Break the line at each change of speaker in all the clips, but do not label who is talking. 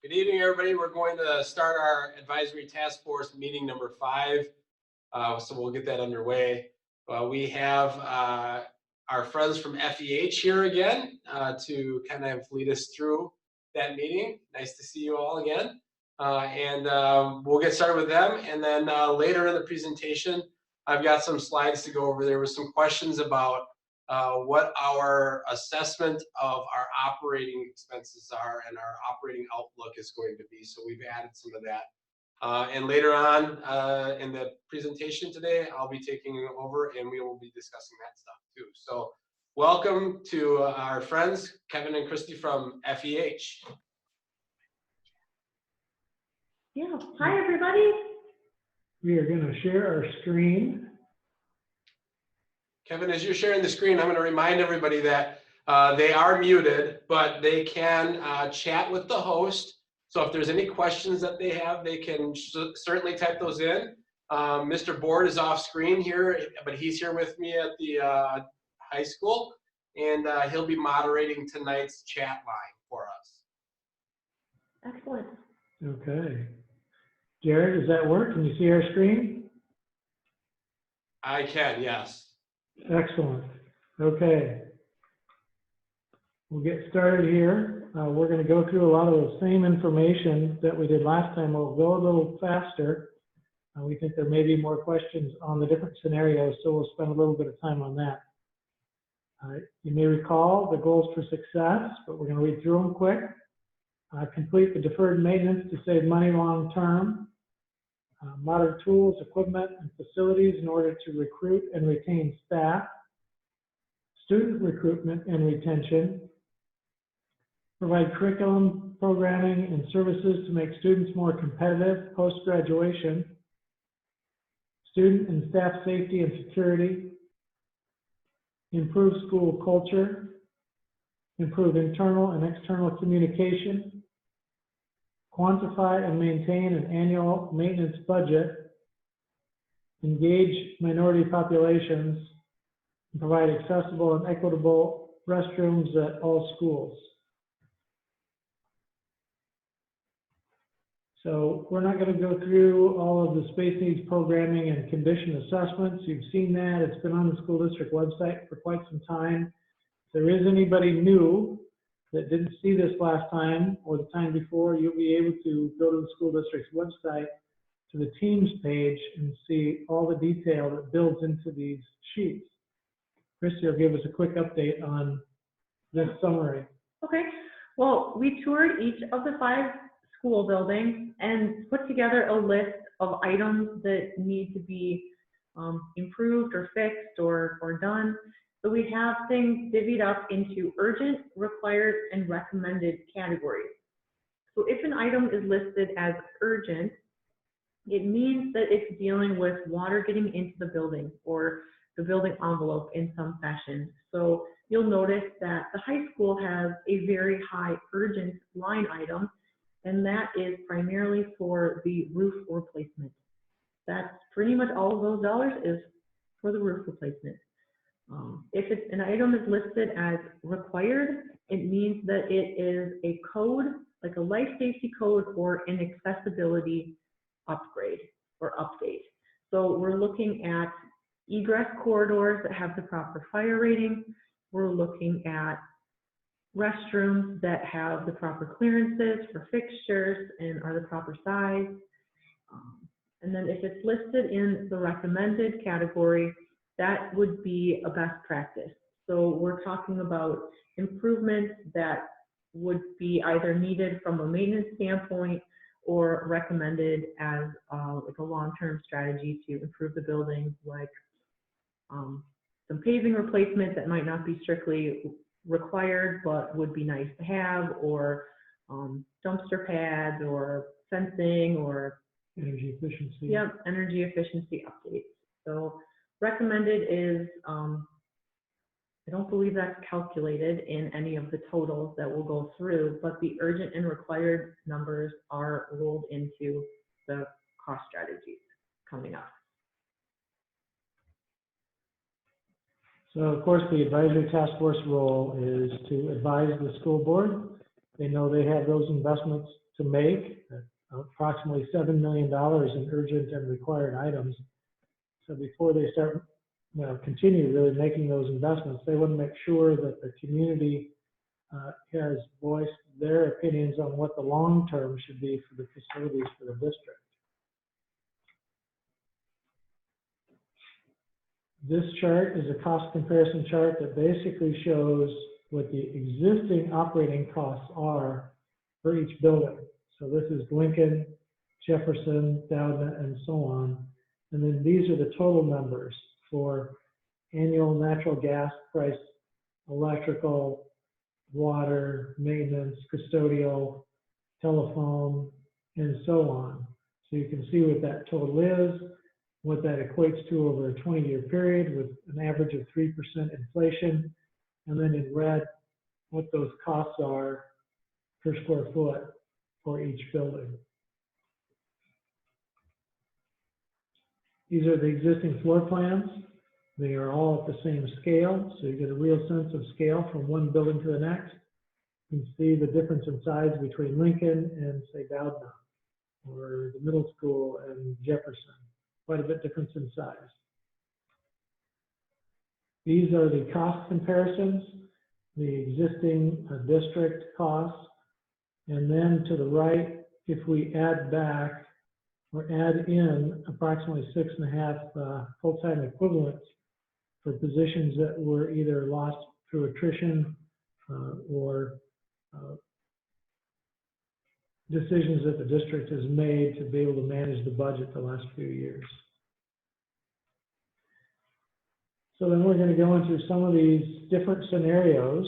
Good evening, everybody. We're going to start our advisory task force meeting number 5. So we'll get that underway. We have our friends from FEH here again to kind of lead us through that meeting. Nice to see you all again. We'll get started with them. And then later in the presentation, I've got some slides to go over. There were some questions about what our assessment of our operating expenses are and our operating outlook is going to be. So we've added some of that. And later on in the presentation today, I'll be taking it over and we will be discussing that stuff too. So welcome to our friends, Kevin and Christy from FEH.
Yeah, hi everybody.
We are going to share our screen.
Kevin, as you're sharing the screen, I'm going to remind everybody that they are muted, but they can chat with the host. So if there's any questions that they have, they can certainly type those in. Mr. Board is off screen here, but he's here with me at the high school, and he'll be moderating tonight's chat line for us.
Excellent.
Okay. Jared, does that work? Can you see our screen?
I can, yes.
Excellent. Okay. We'll get started here. We're going to go through a lot of the same information that we did last time. We'll go a little faster. We think there may be more questions on the different scenarios, so we'll spend a little bit of time on that. You may recall the goals for success, but we're going to read through them quick. Complete the deferred maintenance to save money long term. Modern tools, equipment, and facilities in order to recruit and retain staff. Student recruitment and retention. Provide curriculum, programming, and services to make students more competitive post-graduation. Student and staff safety and security. Improve school culture. Improve internal and external communication. Quantify and maintain an annual maintenance budget. Engage minority populations. And provide accessible and equitable restrooms at all schools. So we're not going to go through all of the space needs programming and condition assessments. You've seen that. It's been on the school district website for quite some time. If there is anybody new that didn't see this last time or the time before, you'll be able to go to the school district's website to the T.E.A.M.S page and see all the detail that builds into these sheets. Christy will give us a quick update on this summary.
Okay, well, we toured each of the 5 school buildings and put together a list of items that need to be improved or fixed or done. So we have things divvied up into urgent, required, and recommended categories. So if an item is listed as urgent, it means that it's dealing with water getting into the building or the building envelope in some fashion. So you'll notice that the high school has a very high urgent line item, and that is primarily for the roof replacement. That's pretty much all of those dollars is for the roof replacement. If an item is listed as required, it means that it is a code, like a life safety code or an accessibility upgrade or update. So we're looking at egress corridors that have the proper fire rating. We're looking at restrooms that have the proper clearances for fixtures and are the proper size. And then if it's listed in the recommended category, that would be a best practice. So we're talking about improvements that would be either needed from a maintenance standpoint or recommended as like a long-term strategy to improve the building, like some paving replacement that might not be strictly required but would be nice to have, or dumpster pads or fencing or
energy efficiency.
Yep, energy efficiency updates. So recommended is, I don't believe that's calculated in any of the totals that we'll go through, but the urgent and required numbers are rolled into the cost strategies coming up.
So of course the advisory task force role is to advise the school board. They know they have those investments to make, approximately $7 million in urgent and required items. So before they start, continue really making those investments, they want to make sure that the community has voiced their opinions on what the long term should be for the facilities for the district. This chart is a cost comparison chart that basically shows what the existing operating costs are for each building. So this is Lincoln, Jefferson, Doudna, and so on. And then these are the total numbers for annual natural gas price, electrical, water, maintenance, custodial, telephone, and so on. So you can see what that total is, what that equates to over a 20-year period with an average of 3% inflation, and then in red, what those costs are per square foot for each building. These are the existing floor plans. They are all at the same scale, so you get a real sense of scale from one building to the next. You can see the difference in size between Lincoln and, say, Doudna, or the middle school and Jefferson. Quite a bit difference in size. These are the cost comparisons, the existing district costs, and then to the right, if we add back or add in approximately 6.5 full-time equivalents for positions that were either lost through attrition or decisions that the district has made to be able to manage the budget the last few years. So then we're going to go into some of these different scenarios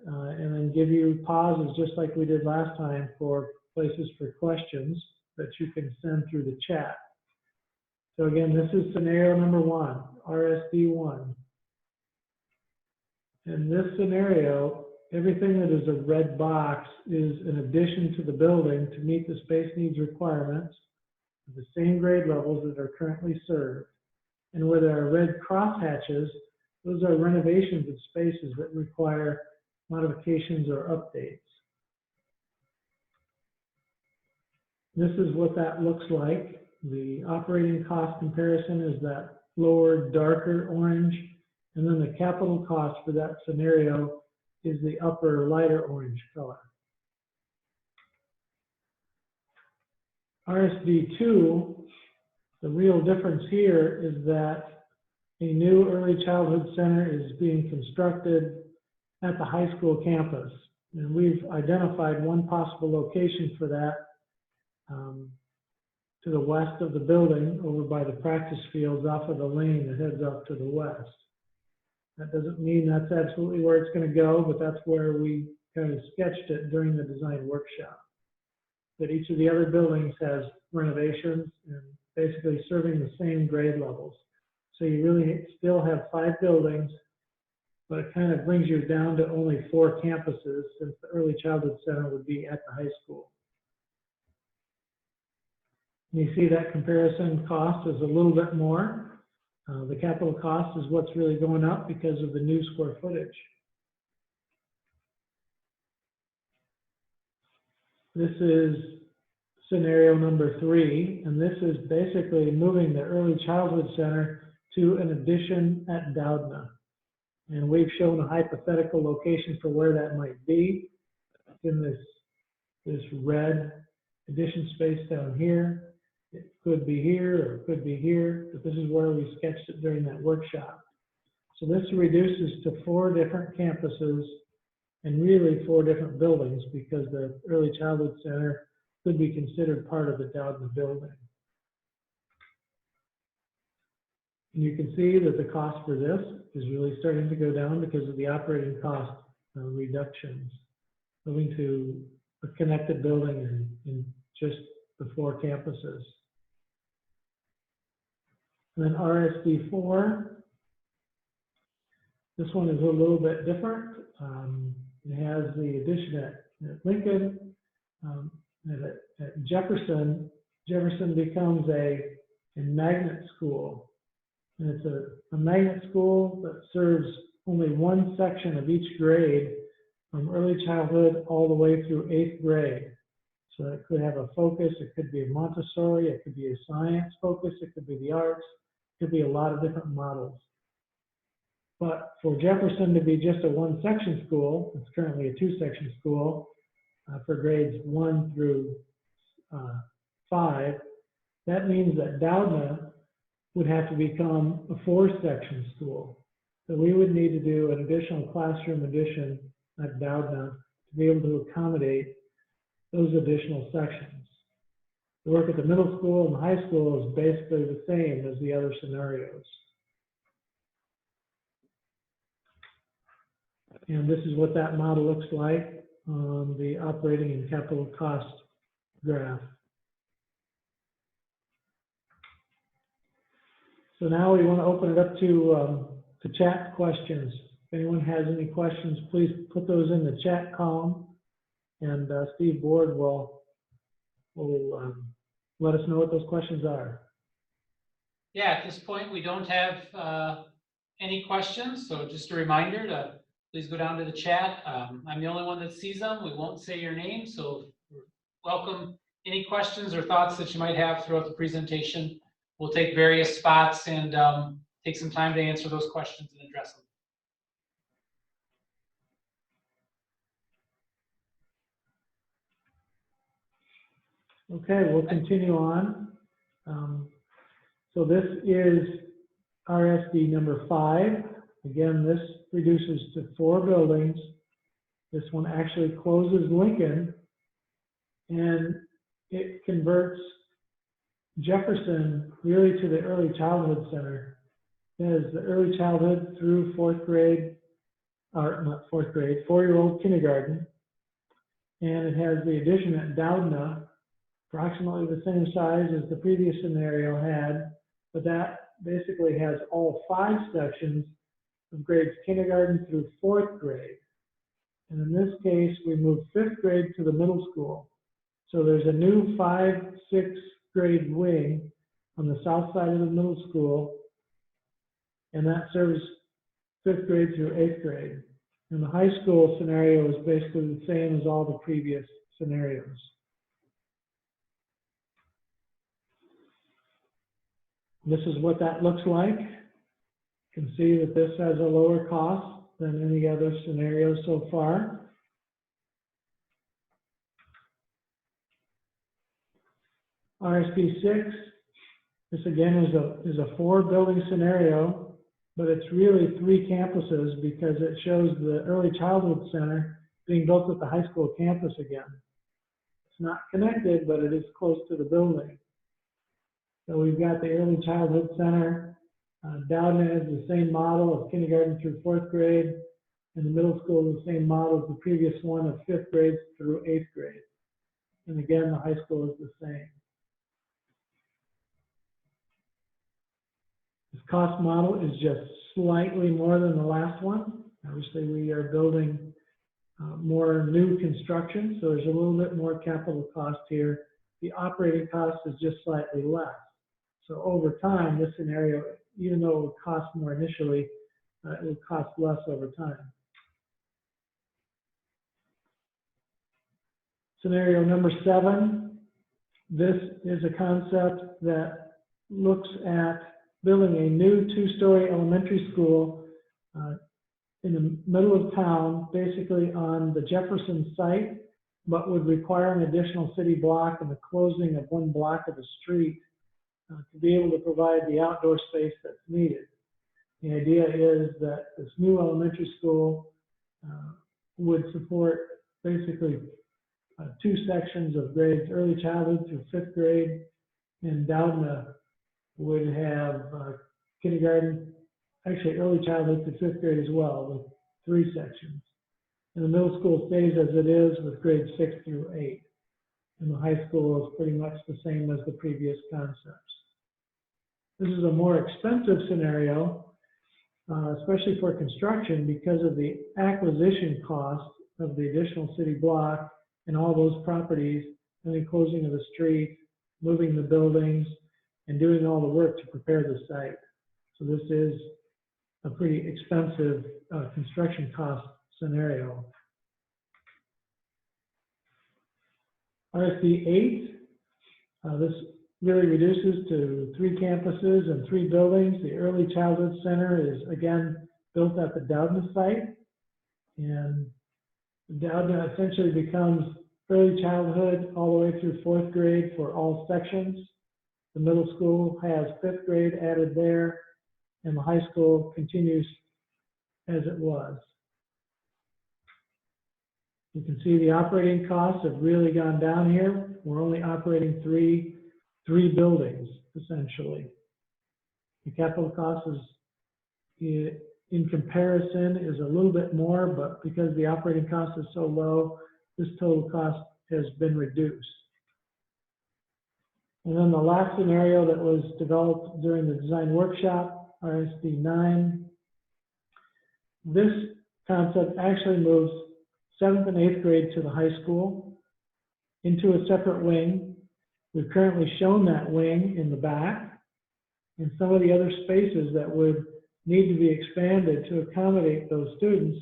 and then give you pauses just like we did last time for places for questions that you can send through the chat. So again, this is scenario number 1, RSD1. In this scenario, everything that is a red box is an addition to the building to meet the space needs requirements of the same grade levels that are currently served. And where there are red crosshatches, those are renovations of spaces that require modifications or updates. This is what that looks like. The operating cost comparison is that lower, darker orange, and then the capital cost for that scenario is the upper, lighter orange color. RSD2, the real difference here is that a new early childhood center is being constructed at the high school campus. And we've identified one possible location for that to the west of the building, over by the practice fields off of the lane that heads up to the west. That doesn't mean that's absolutely where it's going to go, but that's where we kind of sketched it during the design workshop. That each of the other buildings has renovations and basically serving the same grade levels. So you really still have 5 buildings, but it kind of brings you down to only 4 campuses, since the early childhood center would be at the high school. And you see that comparison cost is a little bit more. The capital cost is what's really going up because of the new square footage. This is scenario number 3, and this is basically moving the early childhood center to an addition at Doudna. And we've shown a hypothetical location for where that might be in this red addition space down here. It could be here or it could be here, but this is where we sketched it during that workshop. So this reduces to 4 different campuses and really 4 different buildings, because the early childhood center could be considered part of the Doudna building. And you can see that the cost for this is really starting to go down because of the operating cost reductions, moving to a connected building in just the 4 campuses. And then RSD4, this one is a little bit different. It has the addition at Lincoln, at Jefferson. Jefferson becomes a magnet school. And it's a magnet school that serves only one section of each grade, from early childhood all the way through 8th grade. So it could have a focus, it could be a Montessori, it could be a science focus, it could be the arts, it could be a lot of different models. But for Jefferson to be just a one-section school, it's currently a two-section school for grades 1 through 5, that means that Doudna would have to become a 4-section school. So we would need to do an additional classroom addition at Doudna to be able to accommodate those additional sections. The work at the middle school and the high school is basically the same as the other scenarios. And this is what that model looks like on the operating and capital cost graph. So now we want to open it up to chat questions. If anyone has any questions, please put those in the chat column, and Steve Board will let us know what those questions are.
Yeah, at this point, we don't have any questions, so just a reminder to please go down to the chat. I'm the only one that sees them. We won't say your name, so welcome any questions or thoughts that you might have throughout the presentation. We'll take various spots and take some time to answer those questions and address them.
Okay, we'll continue on. So this is RSD number 5. Again, this reduces to 4 buildings. This one actually closes Lincoln, and it converts Jefferson really to the early childhood center. It has the early childhood through 4th grade, or not 4th grade, 4-year-old kindergarten. And it has the addition at Doudna, approximately the same size as the previous scenario had, but that basically has all 5 sections of grades kindergarten through 4th grade. And in this case, we move 5th grade to the middle school. So there's a new 5-6 grade wing on the south side of the middle school, and that serves 5th grade through 8th grade. And the high school scenario is basically the same as all the previous scenarios. This is what that looks like. You can see that this has a lower cost than any other scenario so far. RSP 6, this again is a 4-building scenario, but it's really 3 campuses because it shows the early childhood center being built at the high school campus again. It's not connected, but it is close to the building. So we've got the early childhood center. Doudna is the same model of kindergarten through 4th grade, and the middle school is the same model as the previous one of 5th grade through 8th grade. And again, the high school is the same. This cost model is just slightly more than the last one. Obviously, we are building more new construction, so there's a little bit more capital cost here. The operating cost is just slightly less. So over time, this scenario, even though it would cost more initially, it would cost less over time. Scenario number 7, this is a concept that looks at building a new 2-story elementary school in the middle of town, basically on the Jefferson site, but would require an additional city block and the closing of 1 block of the street to be able to provide the outdoor space that's needed. The idea is that this new elementary school would support basically 2 sections of grades early childhood through 5th grade, and Doudna would have kindergarten, actually early childhood to 5th grade as well, with 3 sections. And the middle school stays as it is with grades 6 through 8. And the high school is pretty much the same as the previous concepts. This is a more expensive scenario, especially for construction, because of the acquisition cost of the additional city block and all those properties, and the closing of the street, moving the buildings, and doing all the work to prepare the site. So this is a pretty expensive construction cost scenario. RSD 8, this really reduces to 3 campuses and 3 buildings. The Early Childhood Center is again built at the Doudna site, and Doudna essentially becomes early childhood all the way through 4th grade for all sections. The middle school has 5th grade added there, and the high school continues as it was. You can see the operating costs have really gone down here. We're only operating three buildings, essentially. The capital cost is, in comparison, is a little bit more, but because the operating cost is so low, this total cost has been reduced. And then the last scenario that was developed during the design workshop, RSD 9, this concept actually moves 7th and 8th grade to the high school into a separate wing. We've currently shown that wing in the back, and some of the other spaces that would need to be expanded to accommodate those students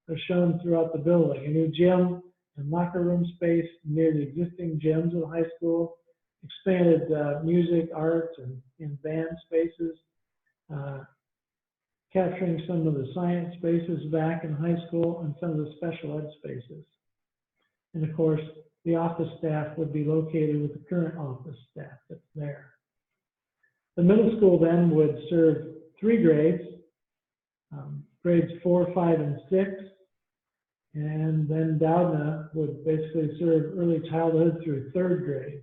are shown throughout the building. A new gym and locker room space near the existing gyms of the high school, expanded music, arts, and band spaces, capturing some of the science spaces back in high school and some of the special ed spaces. And of course, the office staff would be located with the current office staff that's there. The middle school then would serve 3 grades, grades 4, 5, and 6. And then Doudna would basically serve early childhood through 3rd grade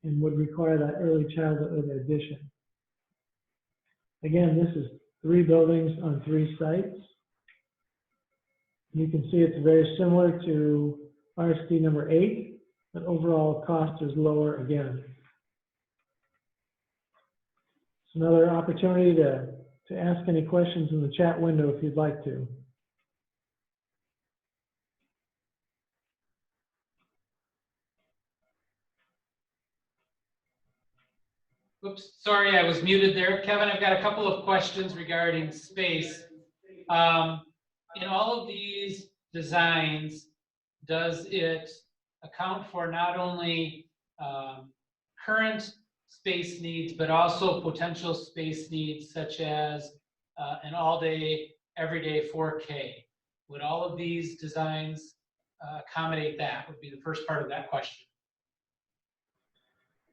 and would require that early childhood addition. Again, this is 3 buildings on 3 sites. You can see it's very similar to RSD number 8, but overall cost is lower again. It's another opportunity to ask any questions in the chat window if you'd like to.
Oops, sorry, I was muted there. Kevin, I've got a couple of questions regarding space. In all of these designs, does it account for not only current space needs, but also potential space needs such as an all-day, everyday 4K? Would all of these designs accommodate that? Would be the first part of that question.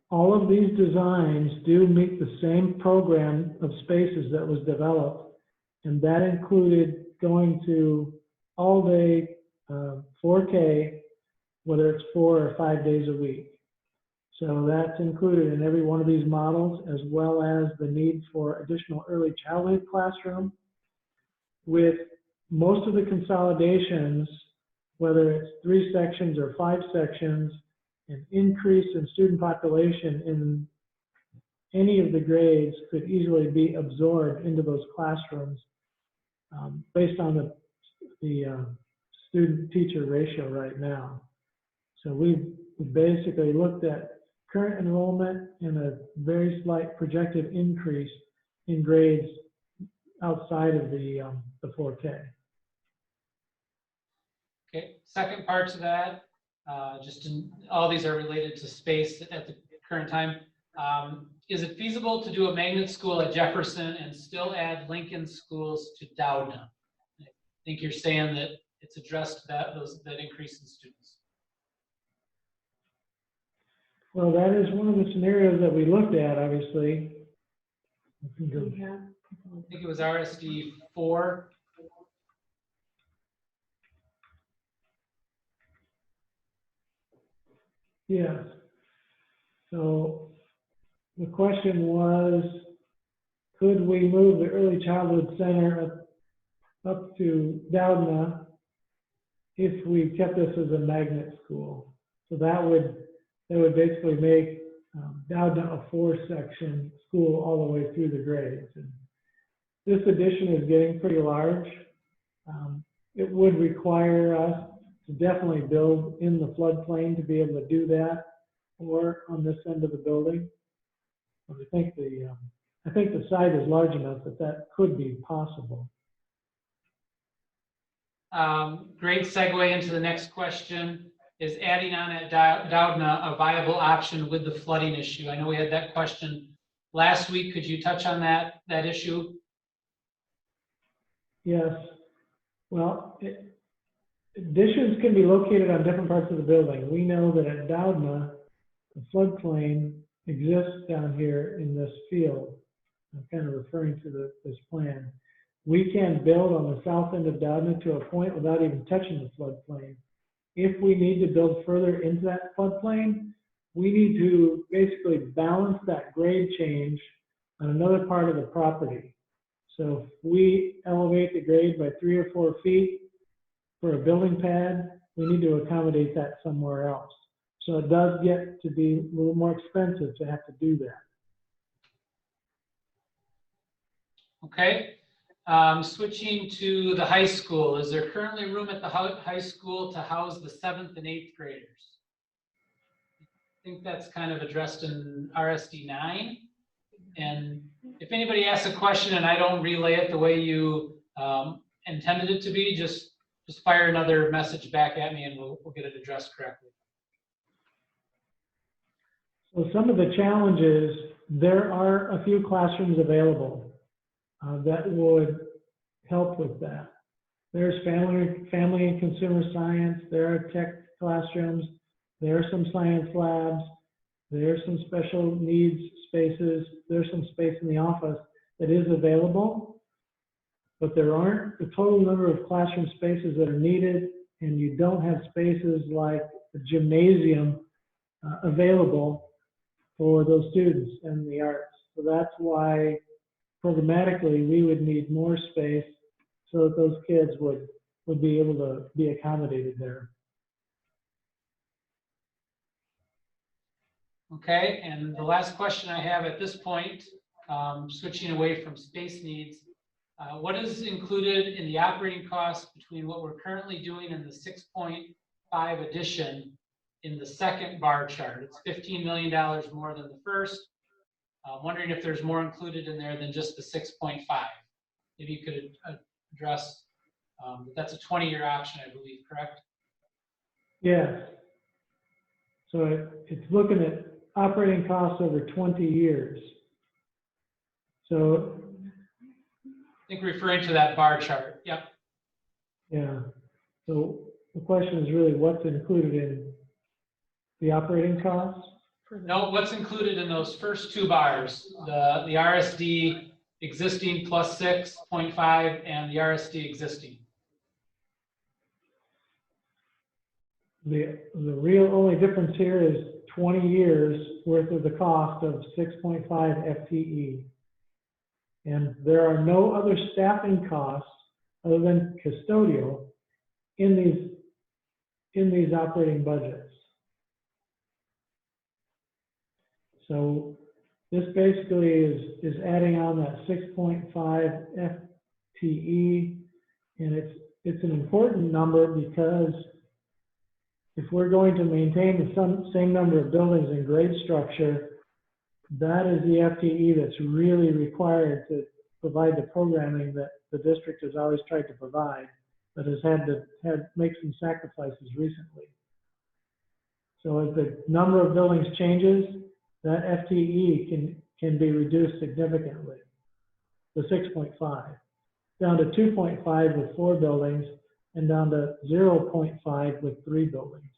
All of these designs do meet the same program of spaces that was developed, and that included going to all-day 4K, whether it's 4 or 5 days a week. So that's included in every one of these models, as well as the need for additional early childhood classroom. With most of the consolidations, whether it's 3 sections or 5 sections, an increase in student population in any of the grades could easily be absorbed into those classrooms based on the student-teacher ratio right now. So we've basically looked at current enrollment and a very slight projected increase in grades outside of the 4K.
Okay, second part to that, all these are related to space at the current time. Is it feasible to do a magnet school at Jefferson and still add Lincoln schools to Doudna? I think you're saying that it's addressed that increase in students.
Well, that is one of the scenarios that we looked at, obviously.
I think it was RSD 4.
Yes. So the question was, could we move the Early Childhood Center up to Doudna if we kept this as a magnet school? So that would basically make Doudna a 4-section school all the way through the grades. And this addition is getting pretty large. It would require us to definitely build in the floodplain to be able to do that, or on this end of the building. But I think the site is large enough that could be possible.
Great segue into the next question. is adding on at Doudna a viable option with the flooding issue? I know we had that question last week. Could you touch on that issue?
Yes. Well, additions can be located on different parts of the building. We know that at Doudna, the floodplain exists down here in this field. I'm kind of referring to this plan. We can build on the south end of Doudna to a point without even touching the floodplain. If we need to build further into that floodplain, we need to basically balance that grade change on another part of the property. So if we elevate the grade by 3 or 4 feet for a building pad, we need to accommodate that somewhere else. So it does get to be a little more expensive to have to do that.
Okay. Switching to the high school, is there currently room at the high school to house the 7th and 8th graders? I think that's kind of addressed in RSD 9. And if anybody asks a question and I don't relay it the way you intended it to be, just fire another message back at me and we'll get it addressed correctly.
So some of the challenges, there are a few classrooms available that would help with that. There's family and consumer science, there are tech classrooms, there are some science labs, there's some special needs spaces, there's some space in the office that is available, but there aren't the total number of classroom spaces that are needed, and you don't have spaces like the gymnasium available for those students in the arts. So that's why programmatically we would need more space so that those kids would be able to be accommodated there.
Okay, and the last question I have at this point, switching away from space needs, what is included in the operating costs between what we're currently doing and the 6.5 addition in the second bar chart? It's $15 million more than the first. Wondering if there's more included in there than just the 6.5. Maybe you could address, that's a 20-year option, I believe, correct?
Yes. So it's looking at operating costs over 20 years. So
I think referring to that bar chart. Yep.
yeah. So the question is really what's included in the operating costs?
No, what's included in those first 2 bars, the RSD existing plus 6.5 and the RSD existing.
The real only difference here is 20 years worth of the cost of 6.5 FTE. And there are no other staffing costs other than custodial in these operating budgets. So this basically is adding on that 6.5 FTE, and it's an important number because if we're going to maintain the same number of buildings and grade structure, that is the FTE that's really required to provide the programming that the district has always tried to provide, but has had to make some sacrifices recently. So as the number of buildings changes, that FTE can be reduced significantly, the 6.5, down to 2.5 with 4 buildings, and down to 0.5 with 3 buildings.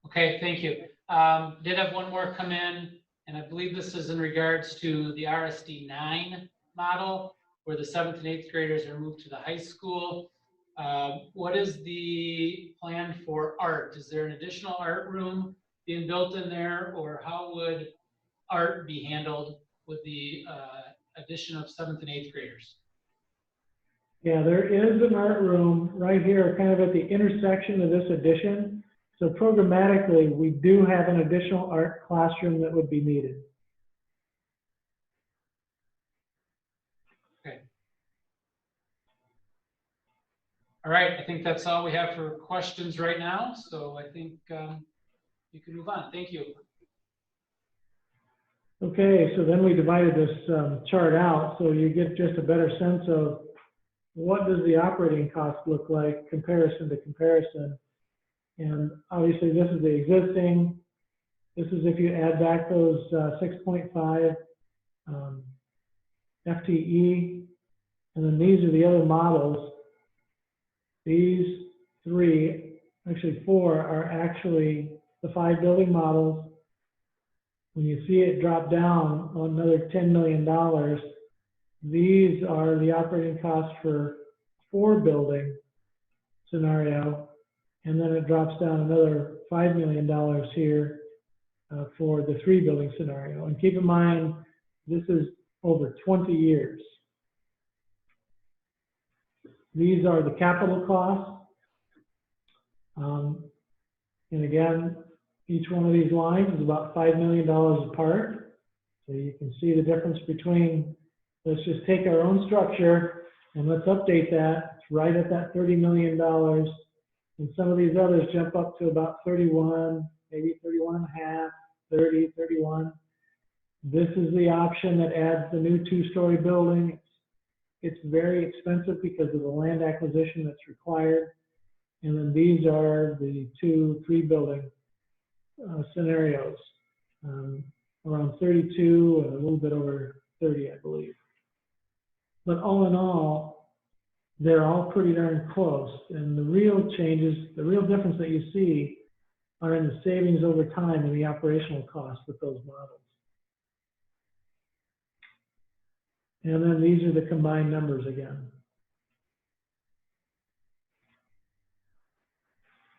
Okay, thank you. Did have one more come in, and I believe this is in regards to the RSD 9 model, where the 7th and 8th graders are moved to the high school. What is the plan for art? Is there an additional art room being built in there, or how would art be handled with the addition of 7th and 8th graders?
Yeah, there is an art room right here, kind of at the intersection of this addition. So programmatically, we do have an additional art classroom that would be needed.
Okay. All right, I think that's all we have for questions right now. So I think you can move on. Thank you.
Okay, so then we divided this chart out so you get just a better sense of what does the operating cost look like, comparison to comparison? And obviously this is the existing. This is if you add back those 6.5 FTE, and then these are the other models. These three, actually four, are actually the 5 building models. When you see it drop down on another $10 million, these are the operating costs for 4 building scenario, and then it drops down another $5 million here for the 3 building scenario. And keep in mind, this is over 20 years. These are the capital costs. And again, each one of these lines is about $5 million apart. So you can see the difference between, let's just take our own structure and let's update that. It's right at that $30 million. And some of these others jump up to about 31, maybe 31 and a half, 30, 31. This is the option that adds the new 2-story building. It's very expensive because of the land acquisition that's required. And then these are the 2, 3 building scenarios, around 32 and a little bit over 30, I believe. But all in all, they're all pretty darn close. And the real changes, the real difference that you see are in the savings over time and the operational costs with those models. And then these are the combined numbers again.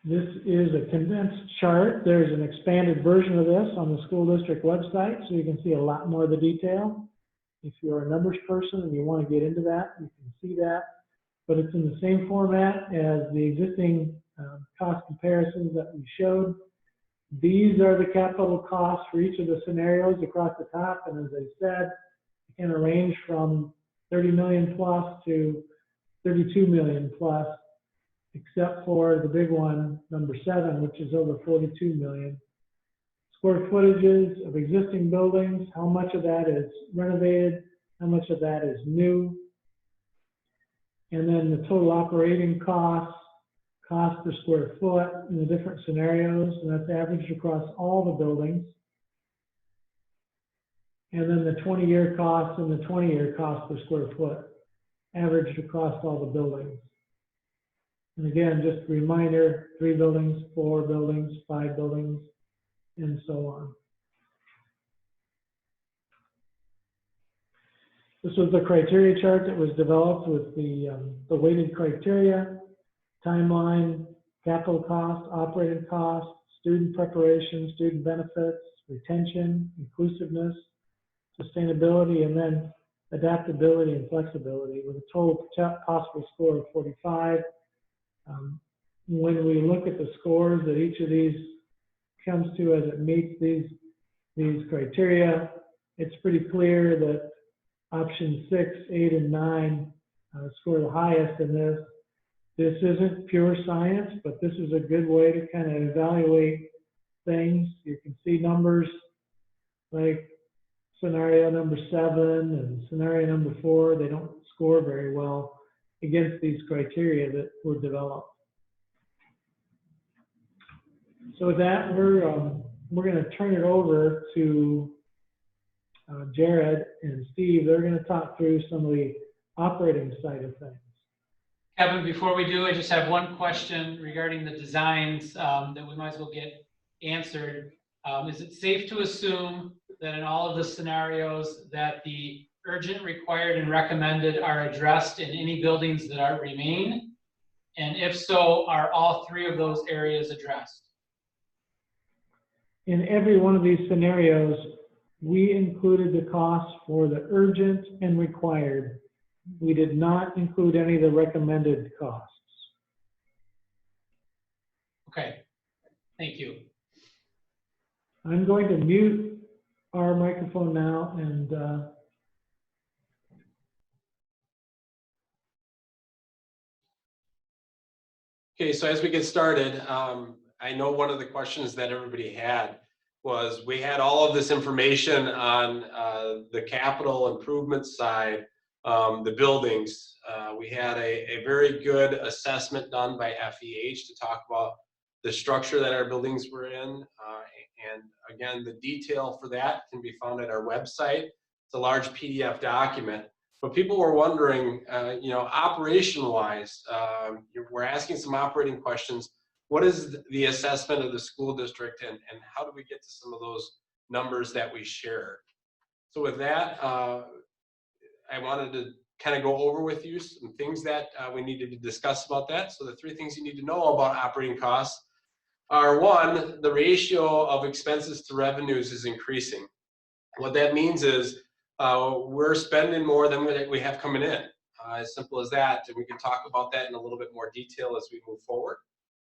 This is a condensed chart. There's an expanded version of this on the school district website, so you can see a lot more of the detail. If you're a numbers person and you want to get into that, you can see that. But it's in the same format as the existing cost comparisons that we showed. These are the capital costs for each of the scenarios across the top. And as I said, it can range from 30 million plus to 32 million plus, except for the big one, number 7, which is over 42 million. Square footages of existing buildings, how much of that is renovated, how much of that is new. And then the total operating costs, cost per square foot in the different scenarios, and that's averaged across all the buildings. And then the 20-year cost and the 20-year cost per square foot, averaged across all the buildings. And again, just a reminder, 3 buildings, 4 buildings, 5 buildings, and so on. This was the criteria chart that was developed with the weighted criteria, timeline, capital cost, operating cost, student preparation, student benefits, retention, inclusiveness, sustainability, and then adaptability and flexibility with a total possible score of 45. When we look at the scores that each of these comes to as it meets these criteria, it's pretty clear that option 6, 8, and 9 score the highest in this. This isn't pure science, but this is a good way to kind of evaluate things. You can see numbers like scenario number 7 and scenario number 4, they don't score very well against these criteria that were developed. So with that, we're going to turn it over to Jared and Steve. They're going to talk through some of the operating side of things.
Kevin, before we do, I just have one question regarding the designs that we might as well get answered. Is it safe to assume that in all of the scenarios that the urgent, required, and recommended are addressed in any buildings that remain? And if so, are all 3 of those areas addressed?
In every one of these scenarios, we included the costs for the urgent and required. We did not include any of the recommended costs.
Okay, thank you.
I'm going to mute our microphone now and
Okay, so as we get started, I know one of the questions that everybody had was we had all of this information on the capital improvement side the buildings. We had a very good assessment done by FEH to talk about the structure that our buildings were in. And again, the detail for that can be found at our website. It's a large PDF document. But people were wondering, you know, operation-wise, we're asking some operating questions. What is the assessment of the school district, and how do we get to some of those numbers that we shared? So with that, I wanted to kind of go over with you some things that we needed to discuss about that. So the 3 things you need to know about operating costs are: 1, the ratio of expenses to revenues is increasing. What that means is we're spending more than we have coming in. As simple as that. And we can talk about that in a little bit more detail as we move forward.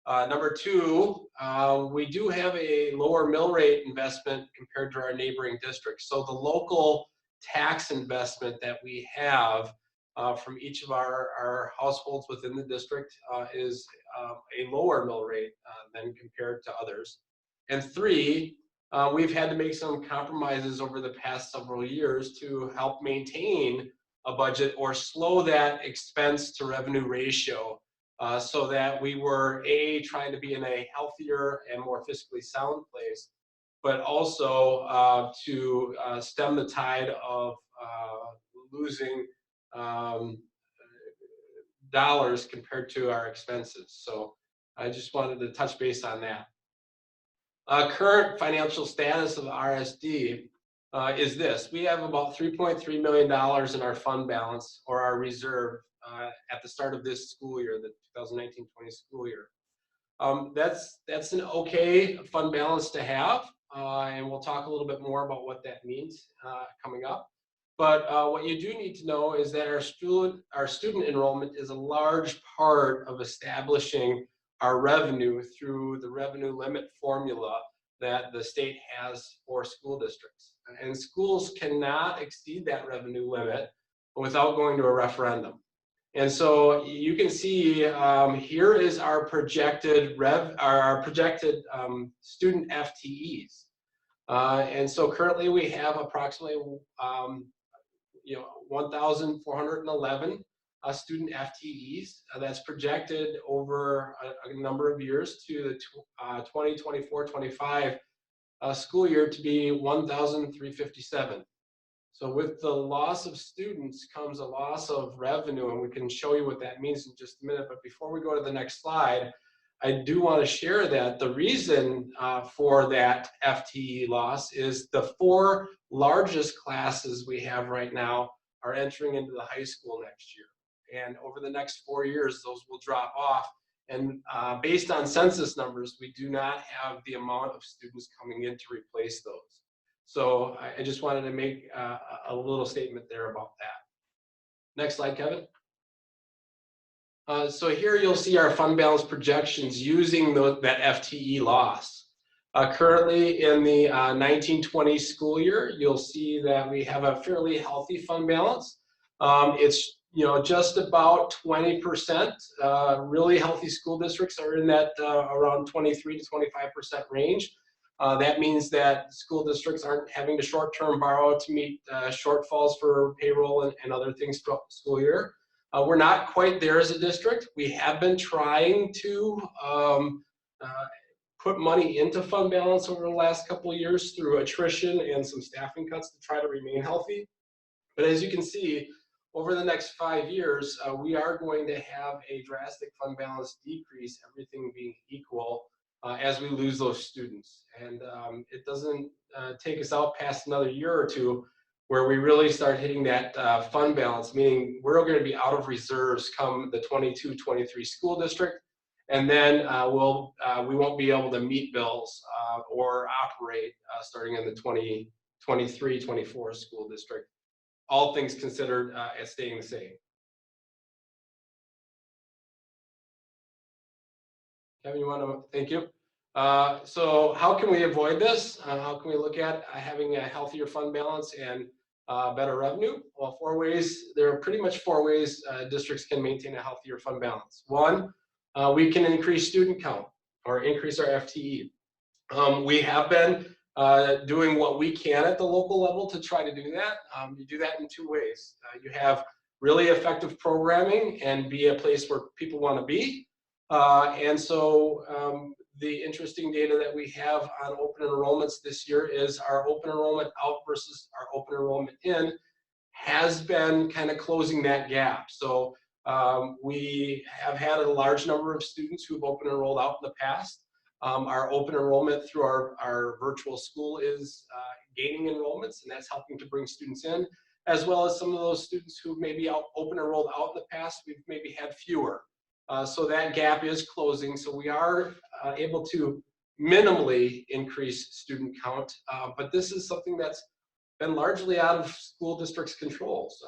Number 2, we do have a lower mill rate investment compared to our neighboring districts. So the local tax investment that we have from each of our households within the district is a lower mill rate than compared to others. And 3, we've had to make some compromises over the past several years to help maintain a budget or slow that expense to revenue ratio. So that we were trying to be in a healthier and more fiscally sound place, but also to stem the tide of losing dollars compared to our expenses. So I just wanted to touch base on that. Current financial status of RSD is this: we have about $3.3 million in our fund balance, or our reserve, at the start of this school year, the 2019-20 school year. That's an okay fund balance to have, and we'll talk a little bit more about what that means coming up. But what you do need to know is that our student enrollment is a large part of establishing our revenue through the revenue limit formula that the state has for school districts. And schools cannot exceed that revenue limit without going to a referendum. And so you can see here is our projected student FTEs. And so currently we have approximately 1,411 student FTEs. That's projected over a number of years to the 2024-25 school year to be 1,357. So with the loss of students comes a loss of revenue, and we can show you what that means in just a minute. But before we go to the next slide, I do want to share that the reason for that FTE loss is the 4 largest classes we have right now are entering into the high school next year. And over the next 4 years, those will drop off. And based on census numbers, we do not have the amount of students coming in to replace those. So I just wanted to make a little statement there about that. Next slide, Kevin. So here you'll see our fund balance projections using that FTE loss. Currently in the 19-20 school year, you'll see that we have a fairly healthy fund balance. It's just about 20%. Really healthy school districts are in that around 23 to 25% range. That means that school districts aren't having to short-term borrow to meet shortfalls for payroll and other things throughout the school year. We're not quite there as a district. We have been trying to put money into fund balance over the last couple of years through attrition and some staffing cuts to try to remain healthy. But as you can see, over the next 5 years, we are going to have a drastic fund balance decrease, everything being equal, as we lose those students. And it doesn't take us out past another year or two where we really start hitting that fund balance, meaning we're going to be out of reserves come the 22-23 school district. And then we won't be able to meet bills or operate starting in the 23-24 school district. All things considered as staying the same. Kevin, you want to, thank you. So how can we avoid this? How can we look at having a healthier fund balance and better revenue? Well, 4 ways. There are pretty much 4 ways districts can maintain a healthier fund balance. 1, we can increase student count or increase our FTE. We have been doing what we can at the local level to try to do that. You do that in 2 ways. You have really effective programming and be a place where people want to be. And so the interesting data that we have on open enrollments this year is our open enrollment out versus our open enrollment in has been kind of closing that gap. So we have had a large number of students who've open enrolled out in the past. Our open enrollment through our virtual school is gaining enrollments, and that's helping to bring students in, as well as some of those students who maybe open enrolled out in the past, we've maybe had fewer. So that gap is closing. So we are able to minimally increase student count, but this is something that's been largely out of school districts' controls.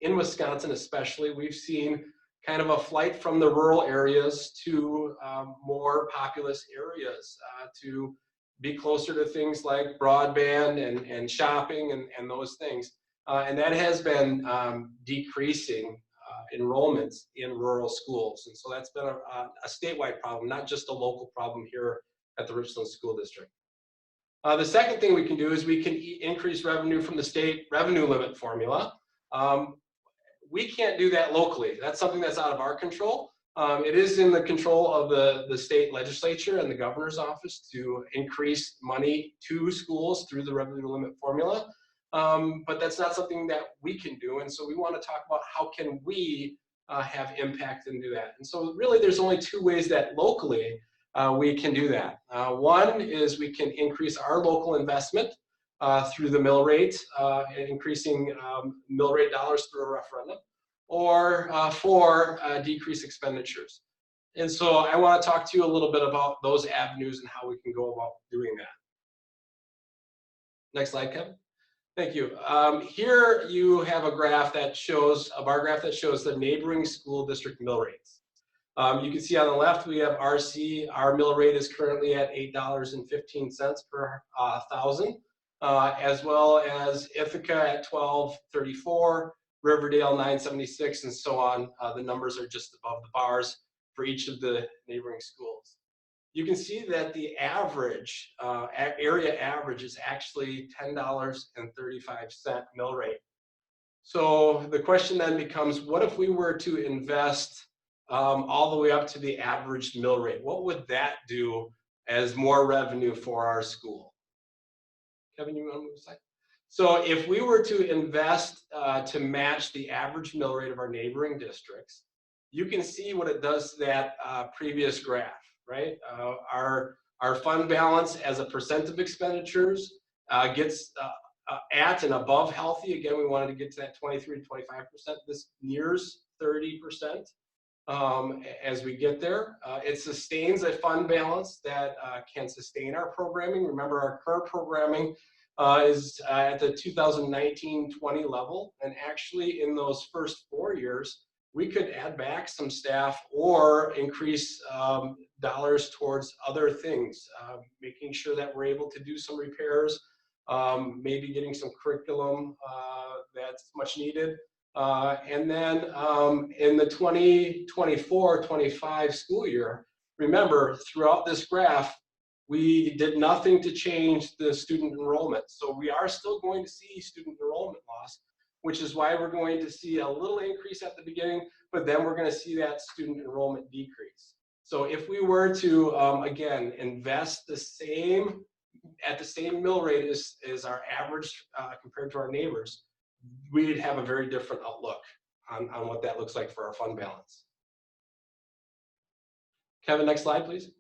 In Wisconsin especially, we've seen kind of a flight from the rural areas to more populous areas to be closer to things like broadband and shopping and those things. And that has been decreasing enrollments in rural schools. And so that's been a statewide problem, not just a local problem here at the Richland School District. The second thing we can do is we can increase revenue from the state revenue limit formula. We can't do that locally. That's something that's out of our control. It is in the control of the state legislature and the governor's office to increase money to schools through the revenue limit formula. But that's not something that we can do. And so we want to talk about how can we have impact and do that. And so really there's only two ways that locally we can do that. One is we can increase our local investment through the mill rate, and increasing mill rate dollars through a referendum, or for decrease expenditures. And so I want to talk to you a little bit about those avenues and how we can go about doing that. Next slide, Kevin. Thank you. Here you have a graph that shows, a bar graph that shows the neighboring school district mill rates. You can see on the left we have RC. Our mill rate is currently at $8.15 per thousand, as well as Ithaca at $12.34, Riverdale $9.76, and so on. The numbers are just above the bars for each of the neighboring schools. You can see that the average, area average is actually $10.35 mill rate. So the question then becomes, what if we were to invest all the way up to the average mill rate? What would that do as more revenue for our school? Kevin, you want to move aside? So if we were to invest to match the average mill rate of our neighboring districts, you can see what it does to that previous graph, right? Our fund balance as a percent of expenditures gets at and above healthy. Again, we wanted to get to that 23 to 25%. This nears 30%. As we get there, it sustains a fund balance that can sustain our programming. Remember, our current programming is at the 2019-20 level, and actually in those first 4 years, we could add back some staff or increase dollars towards other things, making sure that we're able to do some repairs, maybe getting some curriculum that's much needed. And then in the 2024-25 school year, remember, throughout this graph, we did nothing to change the student enrollment. So we are still going to see student enrollment loss, which is why we're going to see a little increase at the beginning, but then we're going to see that student enrollment decrease. So if we were to, again, invest the same, at the same mill rate as our average compared to our neighbors, we'd have a very different outlook on what that looks like for our fund balance. Kevin, next slide, please.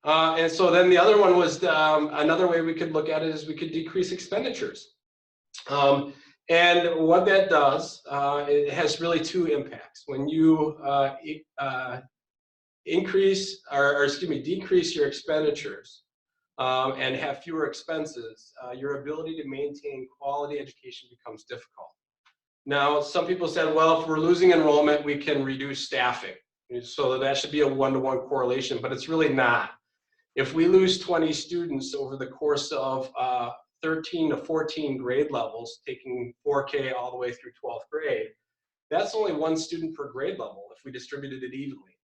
And so then the other one was another way we could look at it is we could decrease expenditures. And what that does, it has really two impacts. When you decrease your expenditures and have fewer expenses, your ability to maintain quality education becomes difficult. Now, some people said, well, if we're losing enrollment, we can reduce staffing. So that should be a one-to-one correlation, but it's really not. If we lose 20 students over the course of 13 to 14 grade levels, taking 4K all the way through 12th grade, that's only one student per grade level if we distributed it evenly.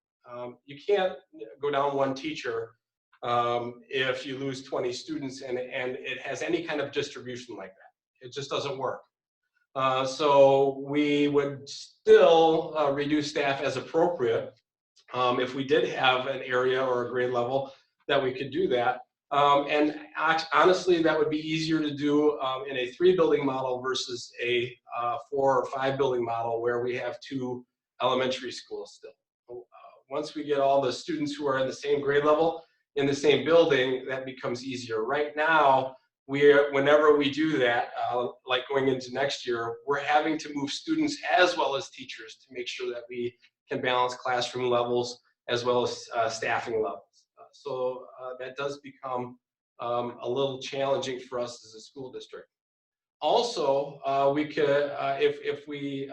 You can't go down one teacher if you lose 20 students and it has any kind of distribution like that. It just doesn't work. So we would still reduce staff as appropriate. If we did have an area or a grade level that we could do that. And honestly, that would be easier to do in a 3-building model versus a 4 or 5 building model where we have 2 elementary schools still. Once we get all the students who are in the same grade level in the same building, that becomes easier. Right now, whenever we do that, like going into next year, we're having to move students as well as teachers to make sure that we can balance classroom levels as well as staffing levels. So that does become a little challenging for us as a school district. Also, we could, if we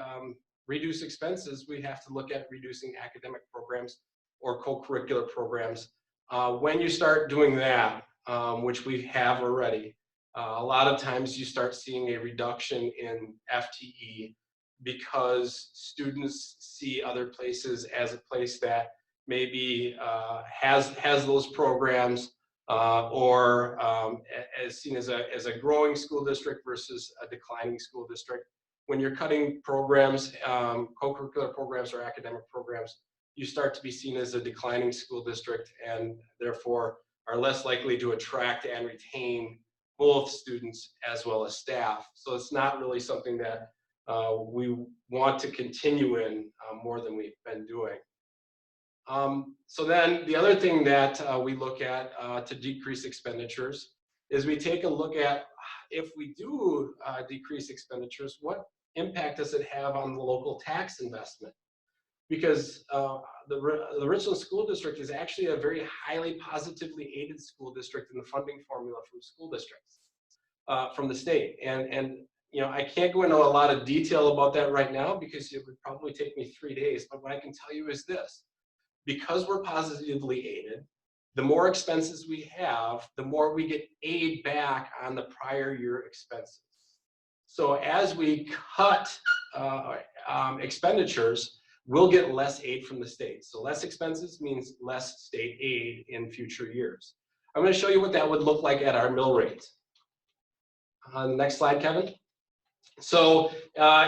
reduce expenses, we have to look at reducing academic programs or co-curricular programs. When you start doing that, which we have already, a lot of times you start seeing a reduction in FTE because students see other places as a place that maybe has those programs or as seen as a growing school district versus a declining school district. When you're cutting programs, co-curricular programs or academic programs, you start to be seen as a declining school district and therefore are less likely to attract and retain both students as well as staff. So it's not really something that we want to continue in more than we've been doing. So then the other thing that we look at to decrease expenditures is we take a look at if we do decrease expenditures, what impact does it have on the local tax investment? Because the Richland School District is actually a very highly positively aided school district in the funding formula from school districts, from the state. And you know, I can't go into a lot of detail about that right now because it would probably take me 3 days, but what I can tell you is this. Because we're positively aided, the more expenses we have, the more we get aid back on the prior year expenses. So as we cut expenditures, we'll get less aid from the state. So less expenses means less state aid in future years. I'm going to show you what that would look like at our mill rate. Next slide, Kevin. So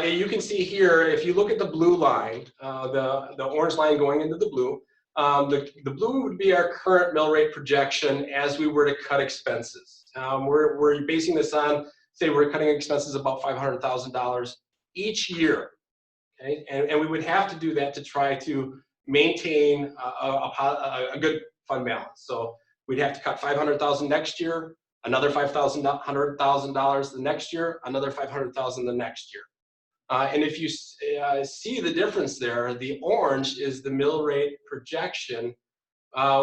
you can see here, if you look at the blue line, the orange line going into the blue, the blue would be our current mill rate projection as we were to cut expenses. We're basing this on, say we're cutting expenses about $500,000 each year, okay? And we would have to do that to try to maintain a good fund balance. So we'd have to cut $500,000 next year, another $100,000 the next year, another $500,000 the next year. And if you see the difference there, the orange is the mill rate projection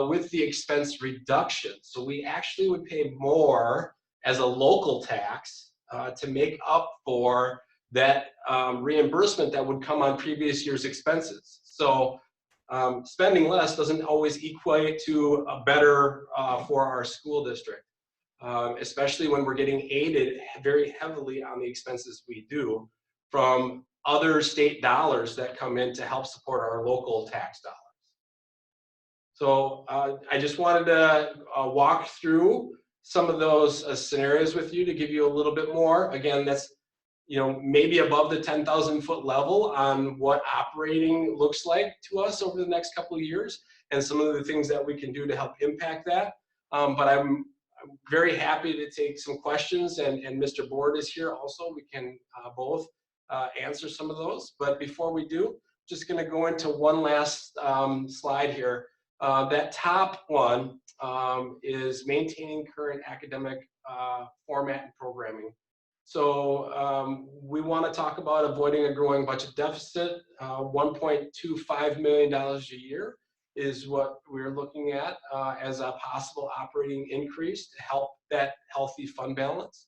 with the expense reduction. So we actually would pay more as a local tax to make up for that reimbursement that would come on previous year's expenses. So spending less doesn't always equate to a better for our school district. Especially when we're getting aided very heavily on the expenses we do from other state dollars that come in to help support our local tax dollars. So I just wanted to walk through some of those scenarios with you to give you a little bit more. Again, that's, you know, maybe above the 10,000 foot level on what operating looks like to us over the next couple of years and some of the things that we can do to help impact that. But I'm very happy to take some questions, and Mr. Board is here also. We can both answer some of those. But before we do, just going to go into one last slide here. That top one is maintaining current academic format and programming. So we want to talk about avoiding a growing budget deficit. $1.25 million a year is what we're looking at as a possible operating increase to help that healthy fund balance.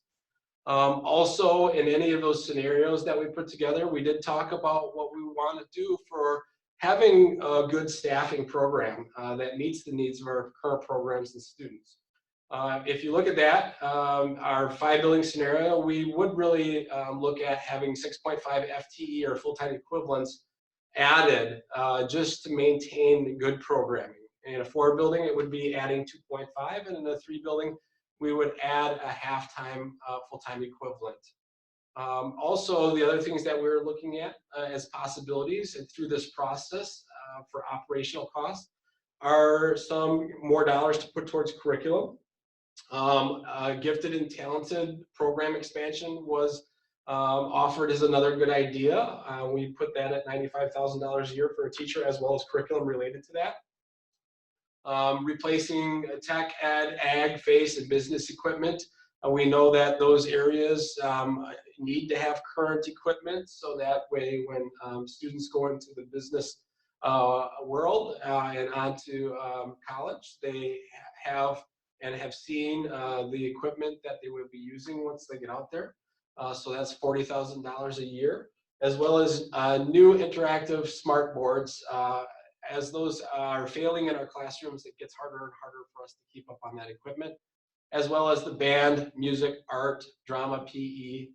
Also, in any of those scenarios that we put together, we did talk about what we want to do for having a good staffing program that meets the needs of our current programs and students. If you look at that, our 5-building scenario, we would really look at having 6.5 FTE or full-time equivalents added just to maintain good programming. In a 4-building, it would be adding 2.5, and in a 3-building, we would add a half-time full-time equivalent. Also, the other things that we're looking at as possibilities and through this process for operational costs are some more dollars to put towards curriculum. Gifted and talented program expansion was offered as another good idea. We put that at $95,000 a year for a teacher, as well as curriculum related to that. Replacing tech, ed, ag, face, and business equipment. We know that those areas need to have current equipment, so that way when students go into the business world and onto college, they have and have seen the equipment that they would be using once they get out there. So that's $40,000 a year, as well as new interactive smart boards. As those are failing in our classrooms, it gets harder and harder for us to keep up on that equipment, as well as the band, music, art, drama, PE.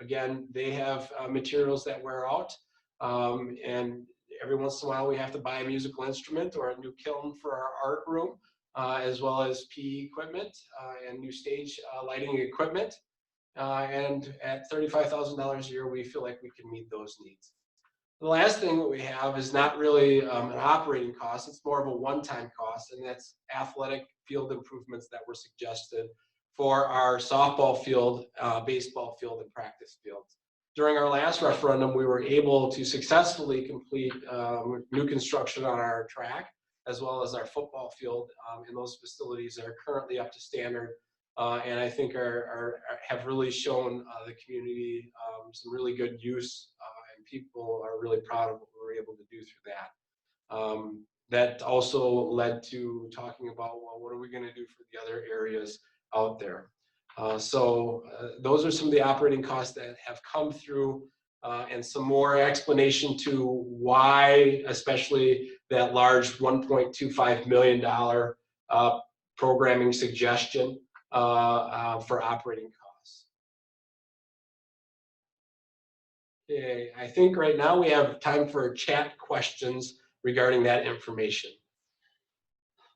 Again, they have materials that wear out, and every once in a while we have to buy a musical instrument or a new kiln for our art room, as well as PE equipment and new stage lighting equipment. And at $35,000 a year, we feel like we can meet those needs. The last thing that we have is not really an operating cost, it's more of a one-time cost, and that's athletic field improvements that were suggested for our softball field, baseball field, and practice fields. During our last referendum, we were able to successfully complete new construction on our track, as well as our football field, and those facilities are currently up to standard, and I think have really shown the community some really good use, and people are really proud of what we were able to do through that. That also led to talking about, well, what are we going to do for the other areas out there? So those are some of the operating costs that have come through, and some more explanation to why, especially that large $1.25 million programming suggestion for operating costs. Okay, I think right now we have time for chat questions regarding that information.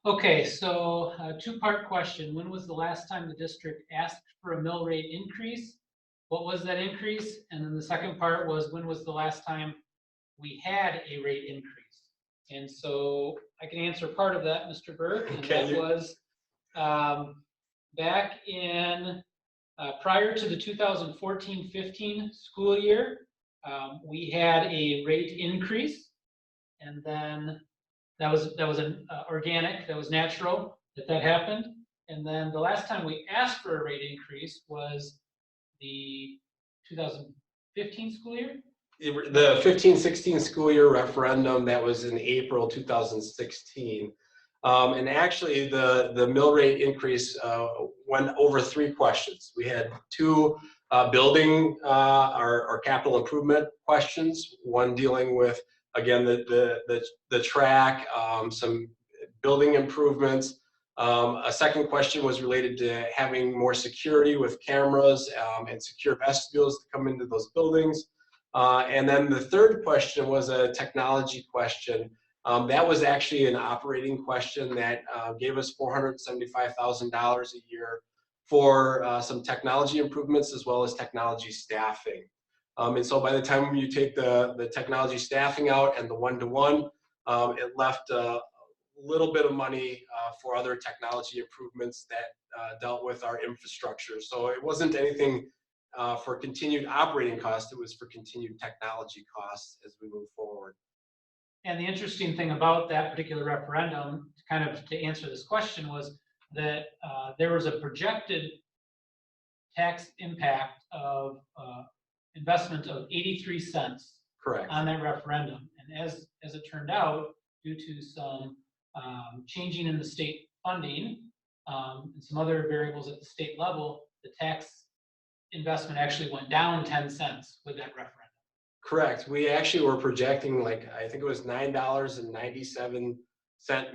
Okay, so a two-part question. When was the last time the district asked for a mill rate increase? What was that increase? And then the second part was, when was the last time we had a rate increase? And so I can answer part of that, Mr. Burke, and that was back in prior to the 2014-15 school year, we had a rate increase, and then that was an organic, that was natural that happened. And then the last time we asked for a rate increase was the 2015 school year?
The 15-16 school year referendum that was in April 2016. And actually the mill rate increase went over 3 questions. We had 2 building or capital improvement questions, one dealing with, again, the track, some building improvements. A second question was related to having more security with cameras and secure vestibules to come into those buildings. And then the third question was a technology question. That was actually an operating question that gave us $475,000 a year for some technology improvements, as well as technology staffing. And so by the time you take the technology staffing out and the one-to-one, it left a little bit of money for other technology improvements that dealt with our infrastructure. So it wasn't anything for continued operating costs, it was for continued technology costs as we move forward.
And the interesting thing about that particular referendum, kind of to answer this question, was that there was a projected tax impact of investment of 83 cents.
Correct.
On that referendum. And as it turned out, due to some changing in the state funding and some other variables at the state level, the tax investment actually went down 10 cents with that referendum.
Correct. We actually were projecting, like, I think it was $9.97